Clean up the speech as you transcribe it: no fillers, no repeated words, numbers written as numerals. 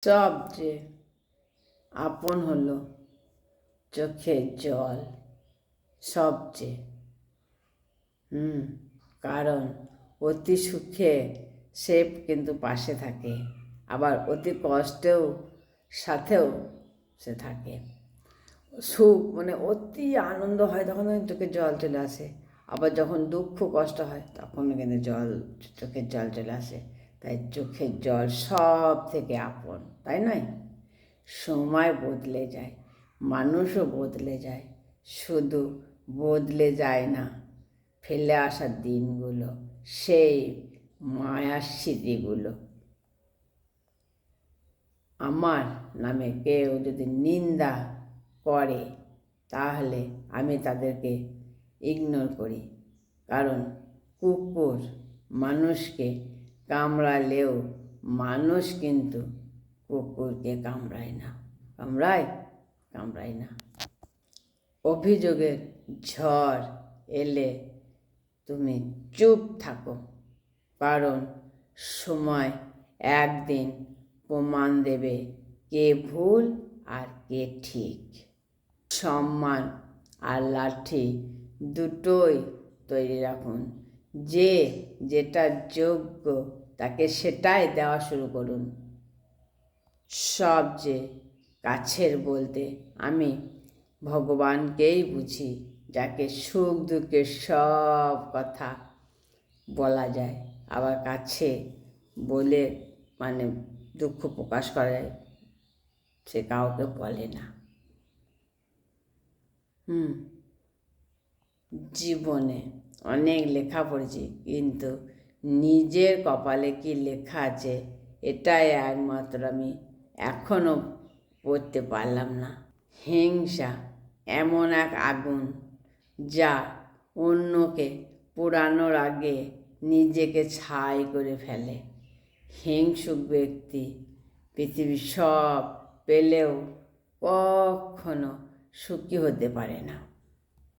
সবচেয়ে আপন হলো চোখের জল। সবচেয়ে কারণ অতি সুখে সে কিন্তু পাশে থাকে, আবার অতি কষ্টেও সাথেও সে থাকে। সুখ মানে অতি আনন্দ হয় তখন চোখে জল চলে আসে, আবার যখন দুঃখ কষ্ট হয় তখন কিন্তু চোখের জল চলে আসে। তাই চোখের জল সব থেকে আপন, তাই নয়? সময় বদলে যায়, মানুষও বদলে যায়, শুধু বদলে যায় না ফেলে আসা দিনগুলো, সেই মায়ার স্মৃতিগুলো। আমার নামে কেউ যদি নিন্দা করে তাহলে আমি তাদেরকে ইগনোর করি, কারণ কুকুর মানুষকে কামড়ালেও মানুষ কিন্তু কুকুরকে কামড়ায় না। কামড়ায় না। অভিযোগের ঝড় এলে তুমি চুপ থাকো, কারণ সময় একদিন প্রমাণ দেবে কে ভুল আর কে ঠিক। সম্মান আর লাঠি দুটোই তৈরি রাখুন। যে যেটা যোগ্য তাকে সেটাই দেওয়া শুরু করুন। সবচেয়ে কাছের বলতে আমি ভগবানকেই বুঝি, যাকে সুখ দুঃখের সব কথা বলা যায়, আবার কাছে বলে মানে দুঃখ প্রকাশ করা যায়, সে কাউকে বলে না। জীবনে অনেক লেখা পড়েছি, কিন্তু নিজের কপালে কি লেখা আছে এটাই একমাত্র আমি এখনও পড়তে পারলাম না। হিংসা এমন এক আগুন যা অন্যকে পোড়ানোর আগে নিজেকে ছাই করে ফেলে। হিংসুক ব্যক্তি পৃথিবীর সব পেলেও কখনো সুখী হতে পারে না।